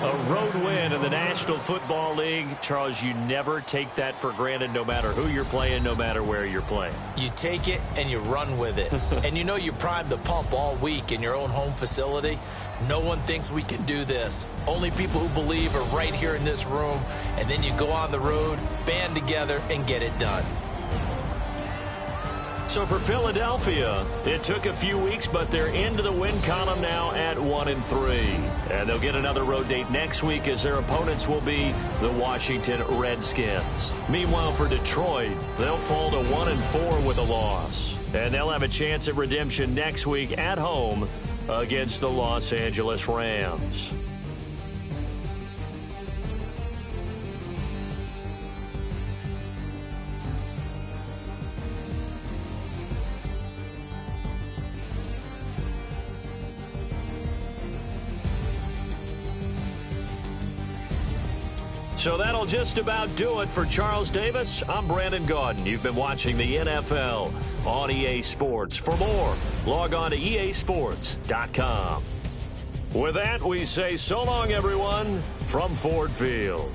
A road win in the National Football League. Charles, you never take that for granted no matter who you're playing, no matter where you're playing. You take it and you run with it. And you know you primed the pump all week in your own home facility. No one thinks we can do this. Only people who believe are right here in this room. And then you go on the road, band together, and get it done. So for Philadelphia, it took a few weeks, but they're into the win column now at 1-3. And they'll get another road date next week as their opponents will be the Washington Redskins. Meanwhile, for Detroit, they'll fall to 1-4 with a loss. And they'll have a chance at redemption next week at home against the Los Angeles Rams. So that'll just about do it for Charles Davis. I'm Brandon Gaudin. You've been watching the NFL on EA Sports. For more, log on to easports.com. With that, we say so long, everyone, from Ford Field.